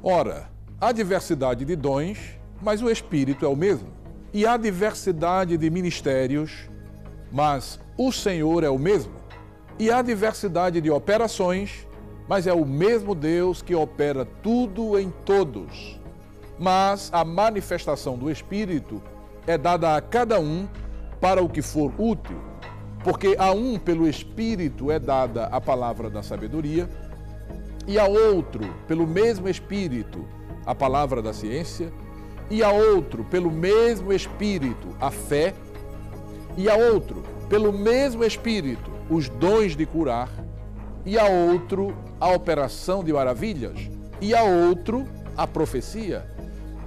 Ora, há diversidade de dons, mas o Espírito é o mesmo. E há diversidade de ministérios, mas o Senhor é o mesmo. E há diversidade de operações, mas é o mesmo Deus que opera tudo em todos. Mas a manifestação do Espírito é dada a cada um para o que for útil, porque a um pelo Espírito é dada a palavra da sabedoria, e a outro pelo mesmo Espírito a palavra da ciência, e a outro pelo mesmo Espírito a fé, e a outro pelo mesmo Espírito os dons de curar, e a outro a operação de maravilhas, e a outro a profecia,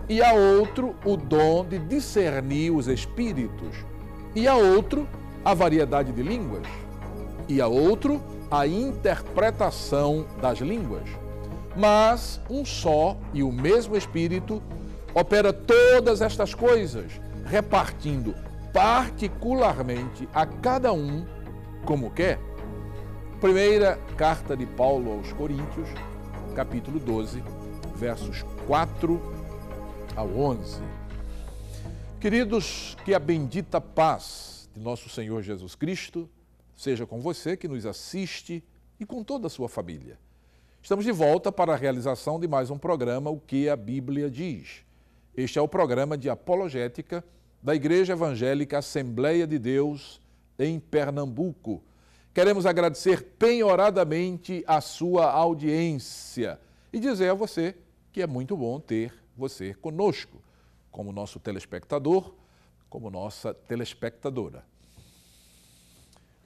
e a outro o dom de discernir os espíritos, e a outro a variedade de línguas, e a outro a interpretação das línguas. Mas um só e o mesmo Espírito opera todas estas coisas, repartindo particularmente a cada um como quer. Primeira carta de Paulo aos Coríntios, capítulo 12, versos 4 ao 11. Queridos, que a bendita paz de nosso Senhor Jesus Cristo seja com você que nos assiste e com toda a sua família. Estamos de volta para a realização de mais um programa, O que a Bíblia Diz. Este é o programa de apologética da Igreja Evangélica Assembleia de Deus em Pernambuco. Queremos agradecer penhoradamente a sua audiência e dizer a você que é muito bom ter você conosco, como nosso telespectador, como nossa telespectadora.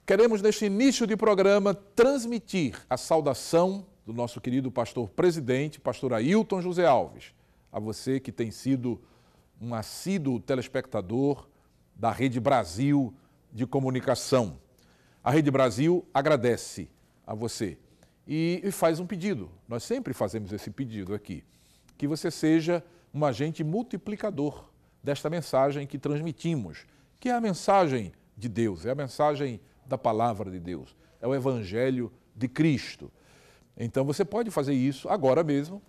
Queremos, neste início de programa, transmitir a saudação do nosso querido pastor presidente, pastor Ailton José Alves, a você que tem sido um assíduo telespectador da Rede Brasil de Comunicação. A Rede Brasil agradece a você e faz um pedido. Nós sempre fazemos esse pedido aqui, que você seja um agente multiplicador desta mensagem que transmitimos, que é a mensagem de Deus, é a mensagem da palavra de Deus, é o Evangelho de Cristo. Então você pode fazer isso agora mesmo,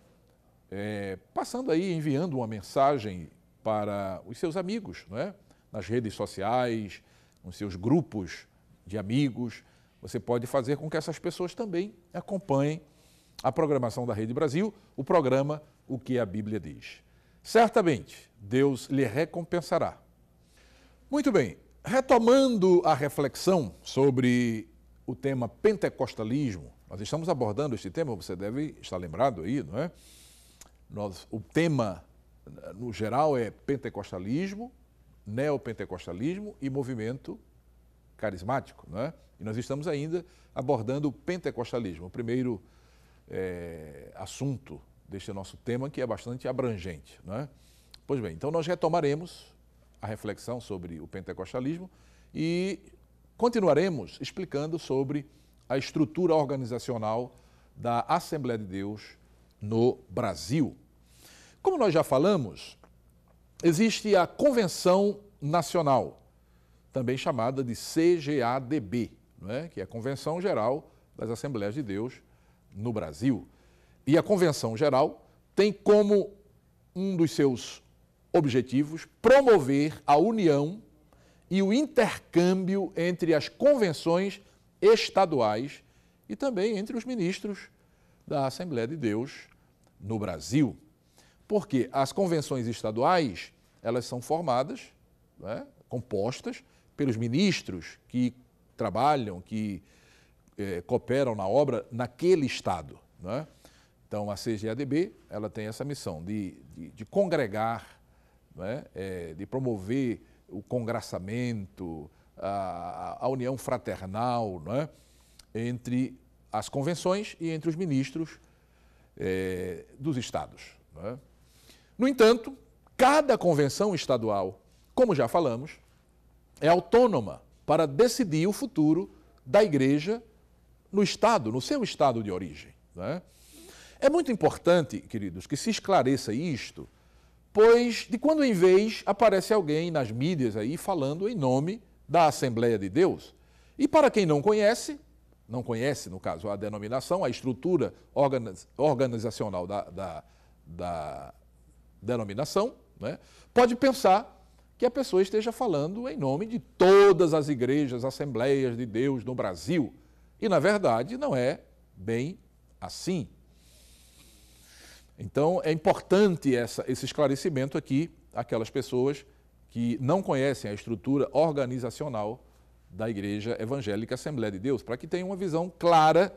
passando aí, enviando uma mensagem para os seus amigos, não é? Nas redes sociais, nos seus grupos de amigos. Você pode fazer com que essas pessoas também acompanhem a programação da Rede Brasil, o programa O que a Bíblia Diz. Certamente, Deus lhe recompensará. Muito bem, retomando a reflexão sobre o tema pentecostalismo, nós estamos abordando este tema, você deve estar lembrado aí, não é? O tema, no geral, é pentecostalismo, neopentecostalismo e movimento carismático, não é? E nós estamos ainda abordando o pentecostalismo, o primeiro assunto deste nosso tema, que é bastante abrangente, não é? Pois bem, então nós retomaremos a reflexão sobre o pentecostalismo e continuaremos explicando sobre a estrutura organizacional da Assembleia de Deus no Brasil. Como nós já falamos, existe a Convenção Nacional, também chamada de CGADB, não é? Que é a Convenção Geral das Assembleias de Deus no Brasil. E a Convenção Geral tem como um dos seus objetivos promover a união e o intercâmbio entre as convenções estaduais e também entre os ministros da Assembleia de Deus no Brasil. Porque as convenções estaduais, elas são formadas, não é? Compostas pelos ministros que trabalham, que cooperam na obra naquele estado, não é? Então, a CGADB, ela tem essa missão de congregar, não é? De promover o congraçamento, a união fraternal, não é? Entre as convenções e entre os ministros dos estados, não é? No entanto, cada convenção estadual, como já falamos, é autônoma para decidir o futuro da igreja no estado, no seu estado de origem, não é? É muito importante, queridos, que se esclareça isto, pois de quando em vez aparece alguém nas mídias aí falando em nome da Assembleia de Deus. E para quem não conhece, no caso, a denominação, a estrutura organizacional da da denominação, né, pode pensar que a pessoa esteja falando em nome de todas as igrejas, Assembleias de Deus no Brasil. E, na verdade, não é bem assim. Então, é importante esse esclarecimento aqui àquelas pessoas que não conhecem a estrutura organizacional da Igreja Evangélica Assembleia de Deus, para que tenham uma visão clara,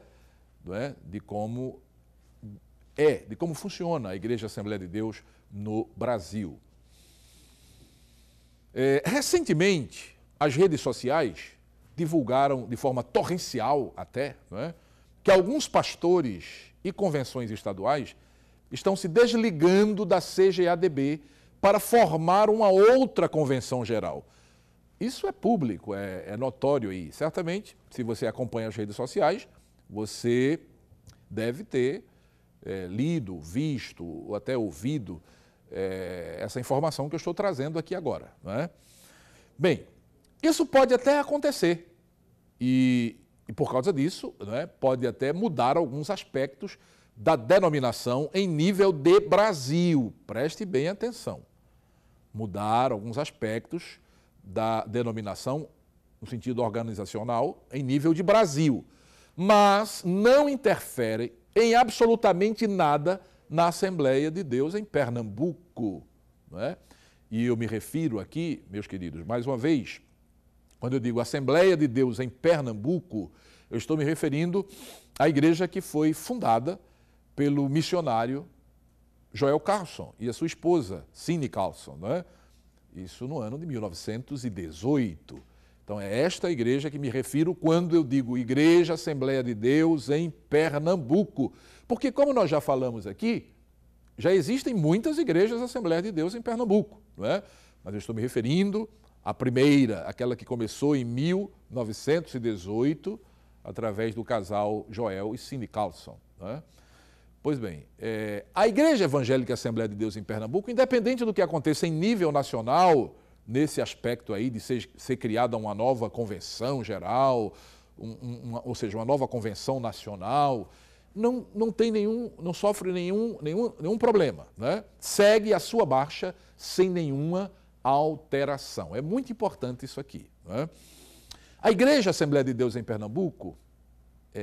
não é, de como funciona a Igreja Assembleia de Deus no Brasil. Recentemente, as redes sociais divulgaram de forma torrencial até, não é, que alguns pastores e convenções estaduais estão se desligando da CGADB para formar uma outra convenção geral. Isso é público, é notório aí. Certamente, se você acompanha as redes sociais, você deve ter lido, visto ou até ouvido essa informação que eu estou trazendo aqui agora, não é? Bem, isso pode até acontecer e por causa disso, não é, pode até mudar alguns aspectos da denominação em nível de Brasil. Preste bem atenção. Mudar alguns aspectos da denominação no sentido organizacional em nível de Brasil, mas não interfere em absolutamente nada na Assembleia de Deus em Pernambuco, não é? E eu me refiro aqui, meus queridos, mais uma vez, quando eu digo Assembleia de Deus em Pernambuco, eu estou me referindo à igreja que foi fundada pelo missionário Joel Carlson e a sua esposa, Cindy Carlson, não é? Isso no ano de 1918. Então, é esta igreja que me refiro quando eu digo Igreja Assembleia de Deus em Pernambuco. Porque, como nós já falamos aqui, já existem muitas igrejas Assembleia de Deus em Pernambuco, não é? Mas eu estou me referindo à primeira, aquela que começou em 1918, através do casal Joel e Cindy Carlson, não é? Pois bem, a Igreja Evangélica Assembleia de Deus em Pernambuco, independente do que aconteça em nível nacional, nesse aspecto aí de ser criada uma nova convenção geral, ou seja, uma nova convenção nacional, não tem não sofre nenhum problema, né? Segue a sua marcha sem nenhuma alteração. É muito importante isso aqui, né? A Igreja Assembleia de Deus em Pernambuco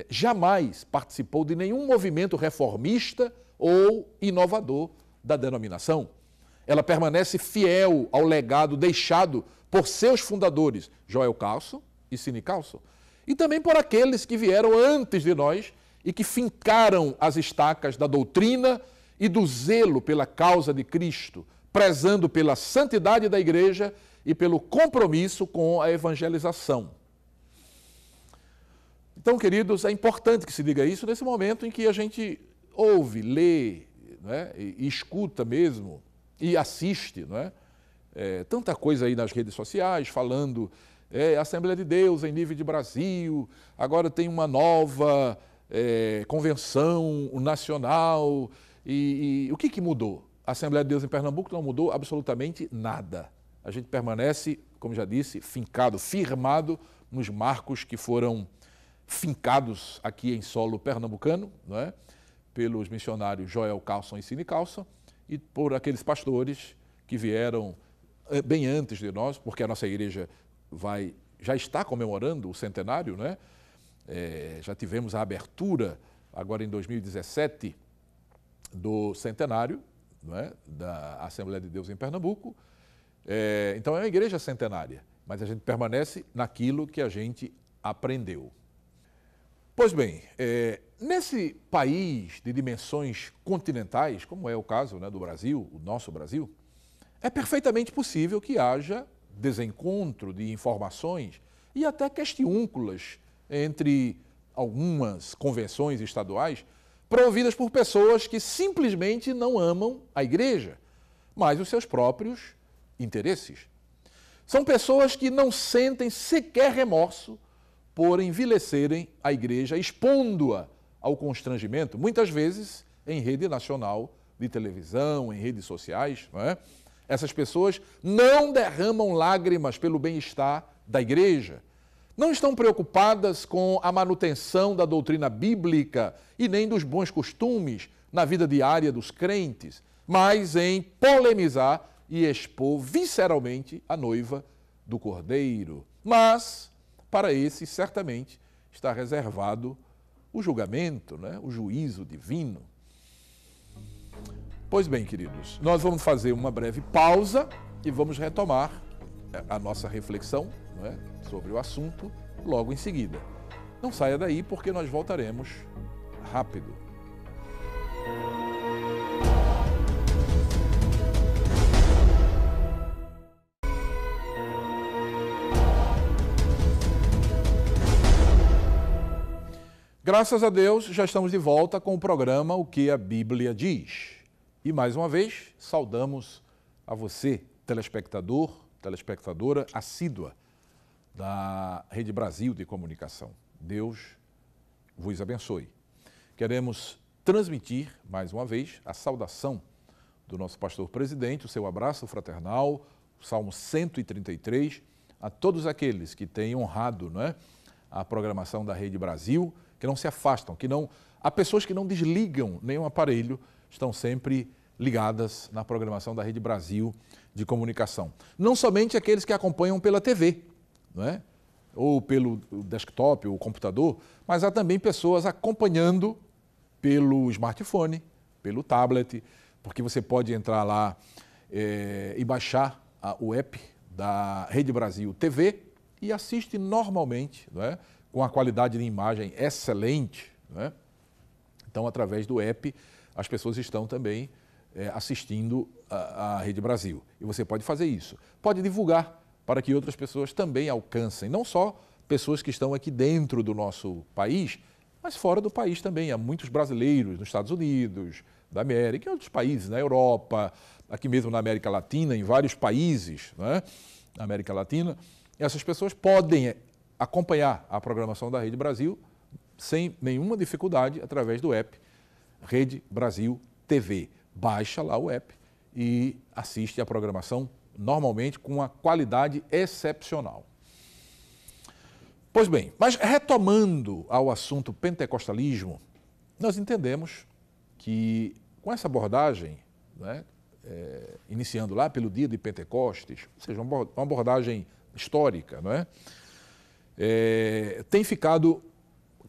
jamais participou de nenhum movimento reformista ou inovador da denominação. Ela permanece fiel ao legado deixado por seus fundadores, Joel Carlson e Cindy Carlson, e também por aqueles que vieram antes de nós e que fincaram as estacas da doutrina e do zelo pela causa de Cristo, prezando pela santidade da igreja e pelo compromisso com a evangelização. Então, queridos, é importante que se diga isso nesse momento em que a gente ouve, lê, não é? E escuta mesmo, e assiste, não é? Tanta coisa aí nas redes sociais falando Assembleia de Deus em nível de Brasil, agora tem uma nova convenção nacional, e o que mudou? A Assembleia de Deus em Pernambuco não mudou absolutamente nada. A gente permanece, como já disse, fincado, firmado nos marcos que foram fincados aqui em solo pernambucano, não é? Pelos missionários Joel Carlson e Cindy Carlson e por aqueles pastores que vieram bem antes de nós, porque a nossa igreja já está comemorando o centenário, né? Já tivemos a abertura, agora em 2017, do centenário, não é? Da Assembleia de Deus em Pernambuco. Então é uma igreja centenária, mas a gente permanece naquilo que a gente aprendeu. Pois bem, nesse país de dimensões continentais, como é o caso, né, do Brasil, o nosso Brasil, é perfeitamente possível que haja desencontro de informações e até questiúnculas entre algumas convenções estaduais promovidas por pessoas que simplesmente não amam a igreja, mas os seus próprios interesses. São pessoas que não sentem sequer remorso por envilecerem a igreja, expondo-a ao constrangimento, muitas vezes em rede nacional de televisão, em redes sociais, não é? Essas pessoas não derramam lágrimas pelo bem-estar da igreja, não estão preocupadas com a manutenção da doutrina bíblica e nem dos bons costumes na vida diária dos crentes, mas em polemizar e expor visceralmente a noiva do Cordeiro. Mas, para esse, certamente, está reservado o julgamento, né? O juízo divino. Pois bem, queridos, nós vamos fazer uma breve pausa e vamos retomar a nossa reflexão, né, sobre o assunto logo em seguida. Não saia daí porque nós voltaremos rápido. Graças a Deus, já estamos de volta com o programa O que a Bíblia Diz. E mais uma vez, saudamos a você, telespectador, telespectadora assídua da Rede Brasil de Comunicação. Deus vos abençoe. Queremos transmitir, mais uma vez, a saudação do nosso pastor presidente, o seu abraço fraternal, o Salmo 133, a todos aqueles que têm honrado, não é, a programação da Rede Brasil, que não se afastam, há pessoas que não desligam nenhum aparelho, estão sempre ligadas na programação da Rede Brasil de Comunicação. Não somente aqueles que acompanham pela TV, não é? Ou pelo desktop ou computador, mas há também pessoas acompanhando pelo smartphone, pelo tablet, porque você pode entrar lá e baixar o app da Rede Brasil TV e assiste normalmente, não é? Com a qualidade de imagem excelente, não é? Então, através do app, as pessoas estão também assistindo a Rede Brasil. E você pode fazer isso. Pode divulgar para que outras pessoas também alcancem, não só pessoas que estão aqui dentro do nosso país, mas fora do país também. Há muitos brasileiros nos Estados Unidos, da América, em outros países, na Europa, aqui mesmo na América Latina, em vários países, não é? Na América Latina. Essas pessoas podem acompanhar a programação da Rede Brasil sem nenhuma dificuldade através do app Rede Brasil TV. Baixa lá o app e assiste a programação normalmente com uma qualidade excepcional. Pois bem, mas retomando ao assunto pentecostalismo, nós entendemos que com essa abordagem, né, iniciando lá pelo dia de Pentecostes, ou seja, uma abordagem histórica, não é? Tem ficado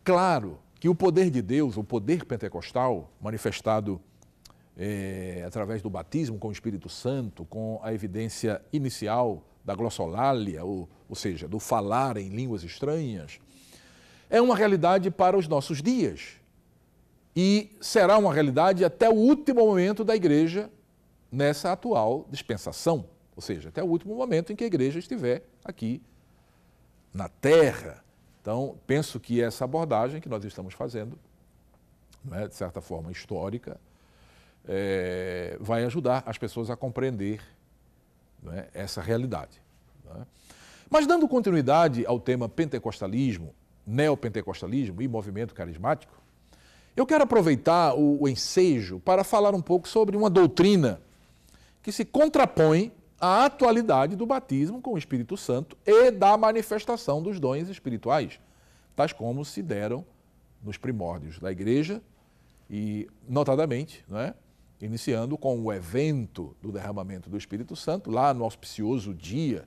claro que o poder de Deus, o poder pentecostal, manifestado através do batismo com o Espírito Santo, com a evidência inicial da glossolalia, ou seja, do falar em línguas estranhas, é uma realidade para os nossos dias. E será uma realidade até o último momento da igreja nessa atual dispensação, ou seja, até o último momento em que a igreja estiver aqui na terra. Então, penso que essa abordagem que nós estamos fazendo, né, de certa forma histórica, vai ajudar as pessoas a compreender, né, essa realidade. Né? Mas dando continuidade ao tema pentecostalismo, neopentecostalismo e movimento carismático, eu quero aproveitar o ensejo para falar um pouco sobre uma doutrina que se contrapõe à atualidade do batismo com o Espírito Santo e da manifestação dos dons espirituais, tais como se deram nos primórdios da igreja e, notadamente, não é? Iniciando com o evento do derramamento do Espírito Santo, lá no auspicioso dia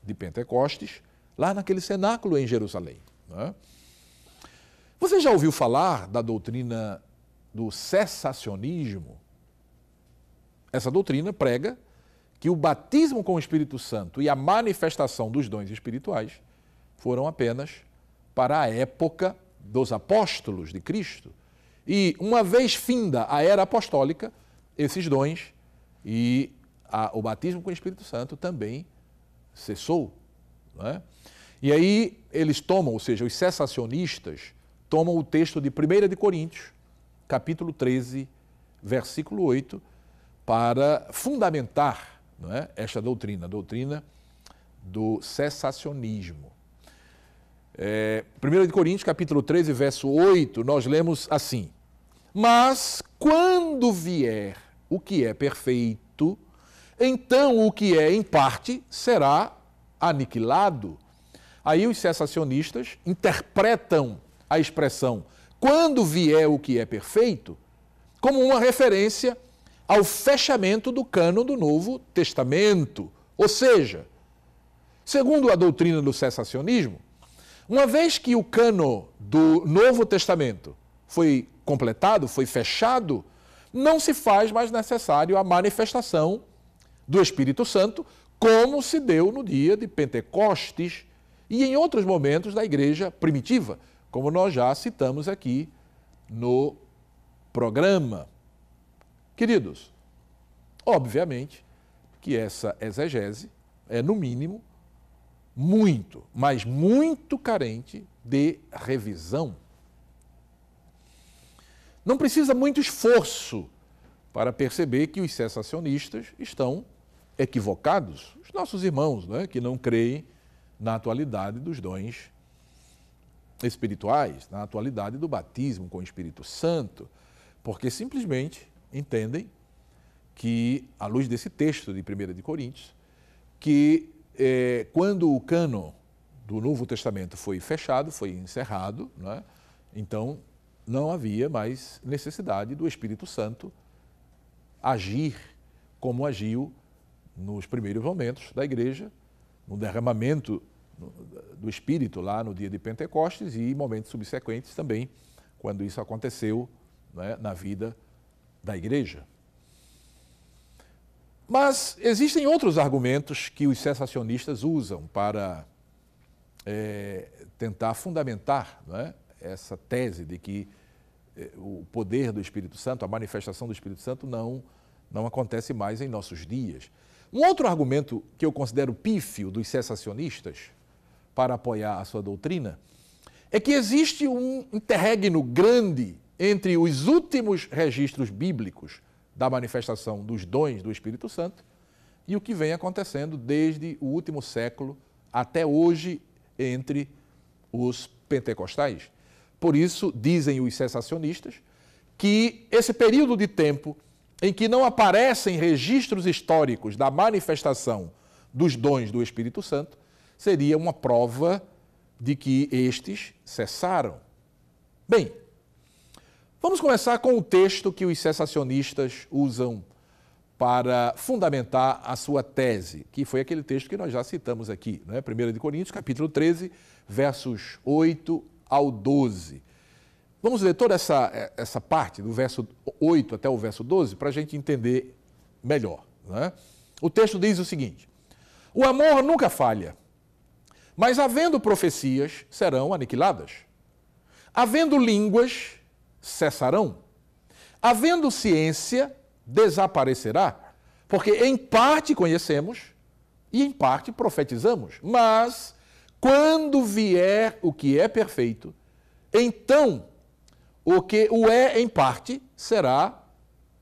de Pentecostes, lá naquele cenáculo em Jerusalém. Não é? Você já ouviu falar da doutrina do cessacionismo? Essa doutrina prega que o batismo com o Espírito Santo e a manifestação dos dons espirituais foram apenas para a época dos apóstolos de Cristo. E, uma vez finda a era apostólica, esses dons e o batismo com o Espírito Santo também cessou. Não é? E aí eles tomam, ou seja, os cessacionistas, tomam o texto de 1 de Coríntios, capítulo 13, versículo 8, para fundamentar, não é, esta doutrina, a doutrina do cessacionismo. 1 de Coríntios, capítulo 13, verso 8, nós lemos assim: mas quando vier o que é perfeito, então o que é em parte será aniquilado. Aí os cessacionistas interpretam a expressão quando vier o que é perfeito como uma referência ao fechamento do cânon do Novo Testamento. Ou seja, segundo a doutrina do cessacionismo, uma vez que o cânon do Novo Testamento foi completado, foi fechado, não se faz mais necessário a manifestação do Espírito Santo, como se deu no dia de Pentecostes e em outros momentos da igreja primitiva, como nós já citamos aqui no programa. Queridos, obviamente que essa exegese é, no mínimo, muito, mas muito carente de revisão. Não precisa muito esforço para perceber que os cessacionistas estão equivocados. Os nossos irmãos, né, que não creem na atualidade dos dons espirituais, na atualidade do batismo com o Espírito Santo, porque simplesmente entendem que, à luz desse texto de 1 de Coríntios, que quando o cânon do Novo Testamento foi fechado, foi encerrado, né, então não havia mais necessidade do Espírito Santo agir como agiu nos primeiros momentos da igreja, no derramamento do Espírito lá no dia de Pentecostes e momentos subsequentes também, quando isso aconteceu, né, na vida da igreja. Mas existem outros argumentos que os cessacionistas usam para tentar fundamentar, né, essa tese de que o poder do Espírito Santo, a manifestação do Espírito Santo não acontece mais em nossos dias. Um outro argumento que eu considero pífio dos cessacionistas para apoiar a sua doutrina é que existe um interregno grande entre os últimos registros bíblicos da manifestação dos dons do Espírito Santo e o que vem acontecendo desde o último século até hoje entre os pentecostais. Por isso, dizem os cessacionistas, que esse período de tempo em que não aparecem registros históricos da manifestação dos dons do Espírito Santo seria uma prova de que estes cessaram. Bem, vamos começar com o texto que os cessacionistas usam para fundamentar a sua tese, que foi aquele texto que nós já citamos aqui, né? 1 de Coríntios, capítulo 13, versos 8 ao 12. Vamos ler toda essa parte, do verso 8 até o verso 12, para a gente entender melhor, né? O texto diz o seguinte: o amor nunca falha, mas havendo profecias, serão aniquiladas. Havendo línguas, cessarão. Havendo ciência, desaparecerá. Porque em parte conhecemos e em parte profetizamos. Mas, quando vier o que é perfeito, então o que o é em parte será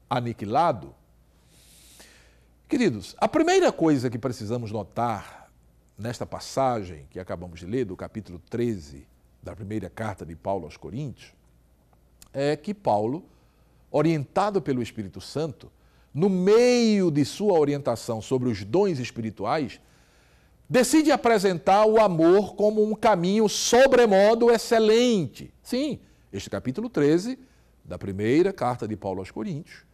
aniquilado. Queridos, a primeira coisa que precisamos notar nesta passagem que acabamos de ler, do capítulo 13 da primeira carta de Paulo aos Coríntios, é que Paulo, orientado pelo Espírito Santo, no meio de sua orientação sobre os dons espirituais, decide apresentar o amor como um caminho sobremodo excelente. Sim, este capítulo 13 da primeira carta de Paulo aos Coríntios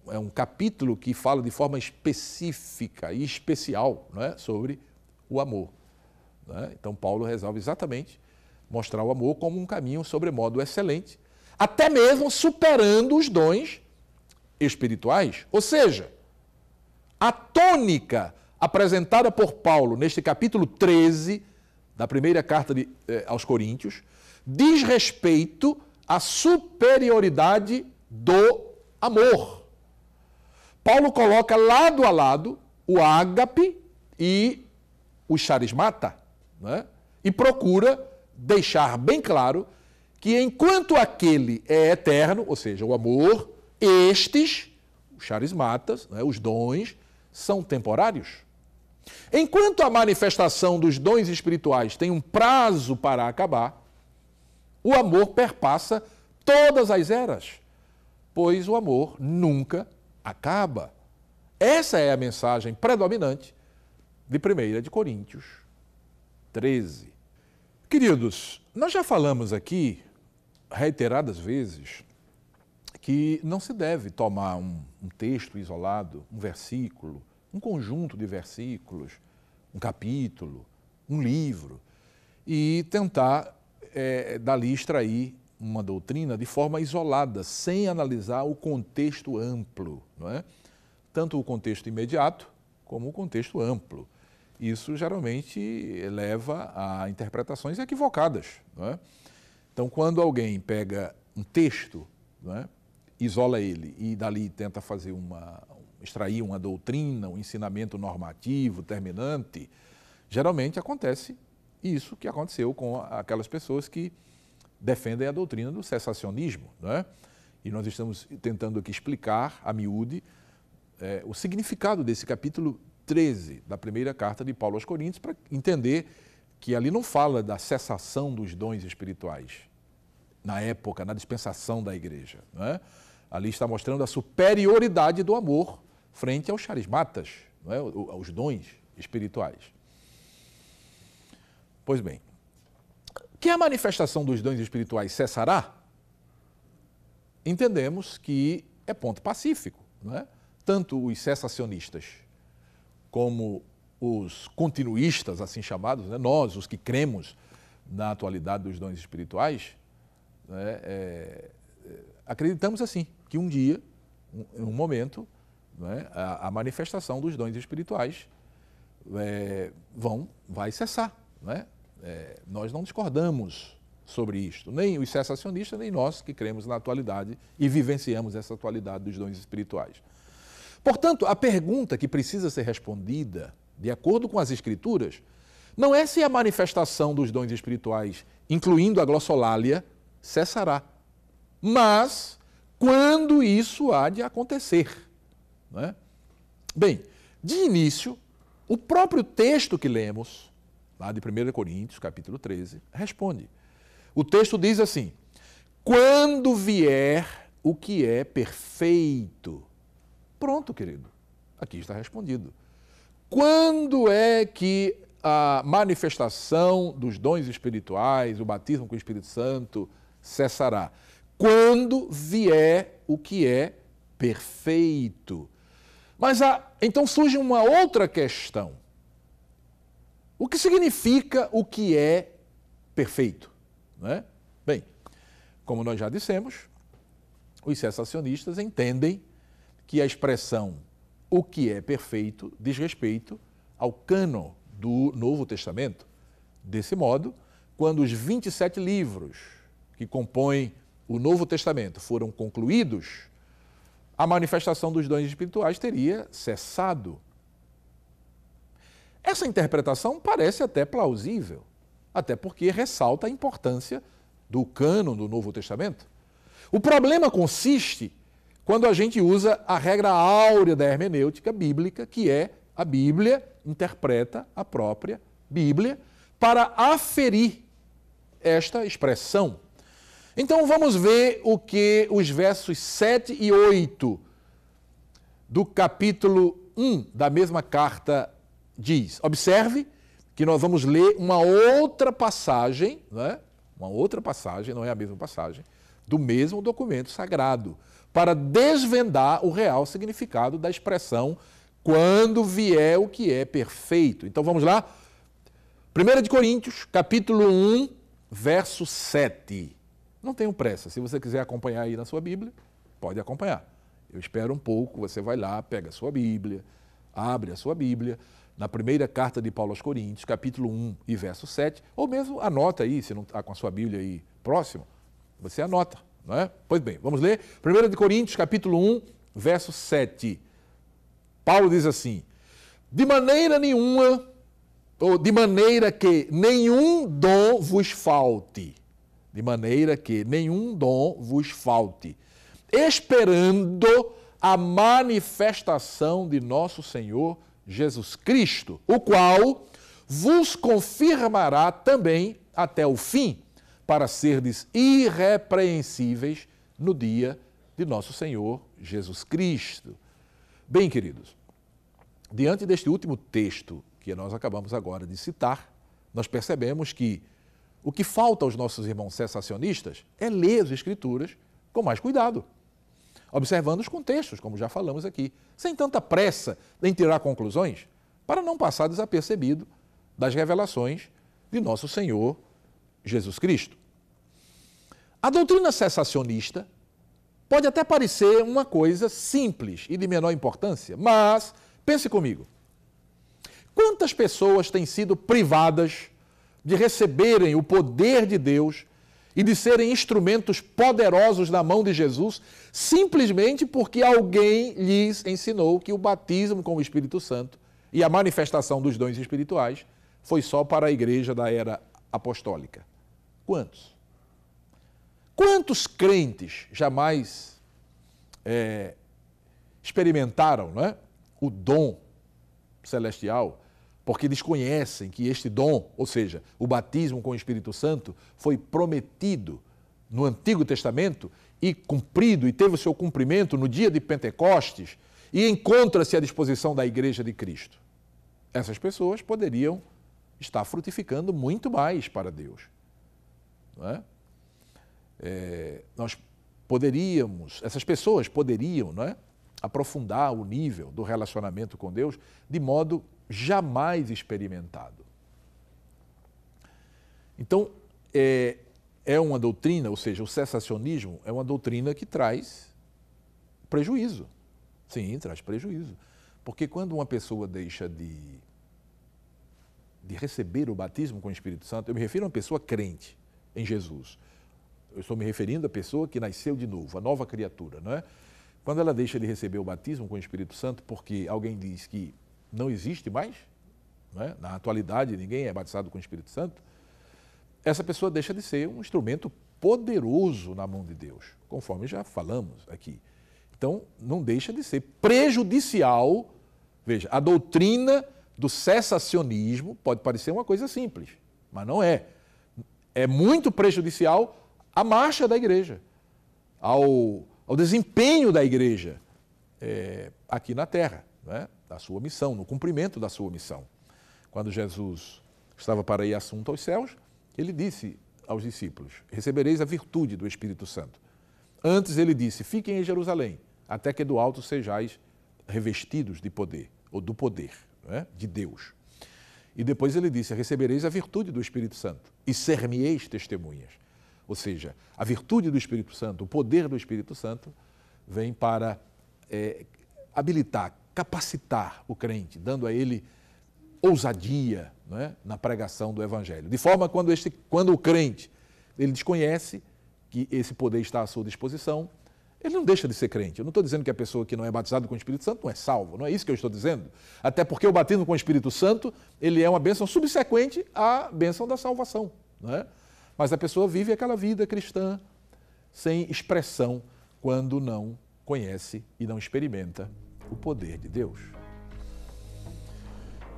é um capítulo que fala de forma específica e especial, né, sobre o amor, né? Então Paulo resolve exatamente mostrar o amor como um caminho sobremodo excelente, até mesmo superando os dons espirituais. Ou seja, a tônica apresentada por Paulo neste capítulo 13 da primeira carta aos Coríntios diz respeito à superioridade do amor. Paulo coloca lado a lado o ágape e o charismata, né? E procura deixar bem claro que enquanto aquele é eterno, ou seja, o amor, estes, os charismatas, né, os dons, são temporários. Enquanto a manifestação dos dons espirituais tem um prazo para acabar, o amor perpassa todas as eras, pois o amor nunca acaba. Essa é a mensagem predominante de 1 de Coríntios 13. Queridos, nós já falamos aqui reiteradas vezes que não se deve tomar um texto isolado, um versículo, um conjunto de versículos, um capítulo, um livro, e tentar dali extrair uma doutrina de forma isolada, sem analisar o contexto amplo, não é? Tanto o contexto imediato como o contexto amplo. Isso geralmente leva a interpretações equivocadas, não é? Então, quando alguém pega um texto, não é, isola ele e dali tenta fazer extrair uma doutrina, um ensinamento normativo, terminante, geralmente acontece isso que aconteceu com aquelas pessoas que defendem a doutrina do cessacionismo, não é? E nós estamos tentando aqui explicar a miúde o significado desse capítulo 13 da primeira carta de Paulo aos Coríntios, para entender que ali não fala da cessação dos dons espirituais na época, na dispensação da igreja, não é? Ali está mostrando a superioridade do amor frente aos charismatas, não é? Aos dons espirituais. Pois bem, que a manifestação dos dons espirituais cessará, entendemos que é ponto pacífico, não é? Tanto os cessacionistas como os continuistas, assim chamados, né? Nós, os que cremos na atualidade dos dons espirituais, né? Acreditamos assim, que um dia, em um momento, né? a manifestação dos dons espirituais vai cessar, né? Nós não discordamos sobre isto, nem os cessacionistas, nem nós que cremos na atualidade e vivenciamos essa atualidade dos dons espirituais. Portanto, a pergunta que precisa ser respondida, de acordo com as Escrituras, não é se a manifestação dos dons espirituais, incluindo a glossolalia, cessará, mas quando isso há de acontecer, não é? Bem, de início, o próprio texto que lemos, lá de 1 Coríntios, capítulo 13, responde. O texto diz assim: quando vier o que é perfeito. Pronto, querido, aqui está respondido. Quando é que a manifestação dos dons espirituais, o batismo com o Espírito Santo, cessará? Quando vier o que é perfeito. Mas então surge uma outra questão. O que significa o que é perfeito? Não é? Bem, como nós já dissemos, os cessacionistas entendem que a expressão o que é perfeito diz respeito ao cânon do Novo Testamento. Desse modo, quando os 27 livros que compõem o Novo Testamento foram concluídos, a manifestação dos dons espirituais teria cessado. Essa interpretação parece até plausível, até porque ressalta a importância do cânon do Novo Testamento. O problema consiste quando a gente usa a regra áurea da hermenêutica bíblica, que é a Bíblia interpreta a própria Bíblia para aferir esta expressão. Então vamos ver o que os versos 7 e 8 do capítulo 1 da mesma carta diz. Observe que nós vamos ler uma outra passagem, né? Uma outra passagem, não é a mesma passagem, do mesmo documento sagrado, para desvendar o real significado da expressão quando vier o que é perfeito. Então vamos lá. 1 Coríntios, capítulo 1, verso 7. Não tenho pressa. Se você quiser acompanhar aí na sua Bíblia, pode acompanhar. Eu espero um pouco, você vai lá, pega a sua Bíblia, abre a sua Bíblia, na primeira carta de Paulo aos Coríntios, capítulo 1 e verso 7, ou mesmo anota aí, se não está com a sua Bíblia aí próximo, você anota, não é? Pois bem, vamos ler. 1 Coríntios, capítulo 1, verso 7. Paulo diz assim: de maneira nenhuma, ou de maneira que nenhum dom vos falte, de maneira que nenhum dom vos falte, esperando a manifestação de nosso Senhor Jesus Cristo, o qual vos confirmará também até o fim, para serdes irrepreensíveis no dia de nosso Senhor Jesus Cristo. Bem, queridos, diante deste último texto que nós acabamos agora de citar, nós percebemos que o que falta aos nossos irmãos cessacionistas é ler as Escrituras com mais cuidado. observando os contextos, como já falamos aqui, sem tanta pressa em tirar conclusões, para não passar desapercebido das revelações de nosso Senhor Jesus Cristo. A doutrina cessacionista pode até parecer uma coisa simples e de menor importância, mas pense comigo. Quantas pessoas têm sido privadas de receberem o poder de Deus e de serem instrumentos poderosos na mão de Jesus, simplesmente porque alguém lhes ensinou que o batismo com o Espírito Santo e a manifestação dos dons espirituais foi só para a igreja da era apostólica? Quantos? Quantos crentes jamais experimentaram, não é, o dom celestial, porque desconhecem que este dom, ou seja, o batismo com o Espírito Santo, foi prometido no Antigo Testamento e cumprido, e teve o seu cumprimento no dia de Pentecostes, e encontra-se à disposição da Igreja de Cristo? Essas pessoas poderiam estar frutificando muito mais para Deus. Não é? Essas pessoas poderiam, não é, aprofundar o nível do relacionamento com Deus de modo jamais experimentado. Então, é uma doutrina, ou seja, o cessacionismo é uma doutrina que traz prejuízo. Sim, traz prejuízo. Porque quando uma pessoa deixa de receber o batismo com o Espírito Santo, eu me refiro a uma pessoa crente em Jesus. Eu estou me referindo à pessoa que nasceu de novo, a nova criatura, não é? Quando ela deixa de receber o batismo com o Espírito Santo porque alguém diz que não existe mais, não é? Na atualidade ninguém é batizado com o Espírito Santo, essa pessoa deixa de ser um instrumento poderoso na mão de Deus, conforme já falamos aqui. Então, não deixa de ser prejudicial. Veja, a doutrina do cessacionismo pode parecer uma coisa simples, mas não é. É muito prejudicial à marcha da igreja, ao desempenho da igreja aqui na terra, né? Da sua missão, no cumprimento da sua missão. Quando Jesus estava para ir assunto aos céus, ele disse aos discípulos: recebereis a virtude do Espírito Santo. Antes ele disse: fiquem em Jerusalém, até que do alto sejais revestidos de poder, ou do poder, né, de Deus. E depois ele disse: recebereis a virtude do Espírito Santo e ser-me-eis testemunhas. Ou seja, a virtude do Espírito Santo, o poder do Espírito Santo, vem para habilitar, capacitar o crente, dando a ele ousadia, não é, na pregação do Evangelho. De forma que quando o crente ele desconhece que esse poder está à sua disposição, ele não deixa de ser crente. Eu não estou dizendo que a pessoa que não é batizada com o Espírito Santo não é salvo, não é isso que eu estou dizendo. Até porque o batismo com o Espírito Santo, ele é uma bênção subsequente à bênção da salvação, não é? Mas a pessoa vive aquela vida cristã sem expressão quando não conhece e não experimenta o poder de Deus.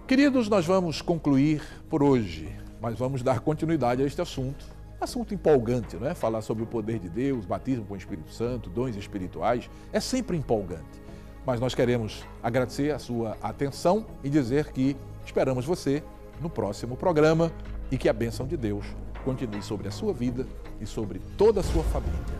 Queridos, nós vamos concluir por hoje, mas vamos dar continuidade a este assunto. Assunto empolgante, não é? Falar sobre o poder de Deus, batismo com o Espírito Santo, dons espirituais, é sempre empolgante. Mas nós queremos agradecer a sua atenção e dizer que esperamos você no próximo programa e que a bênção de Deus continue sobre a sua vida e sobre toda a sua família.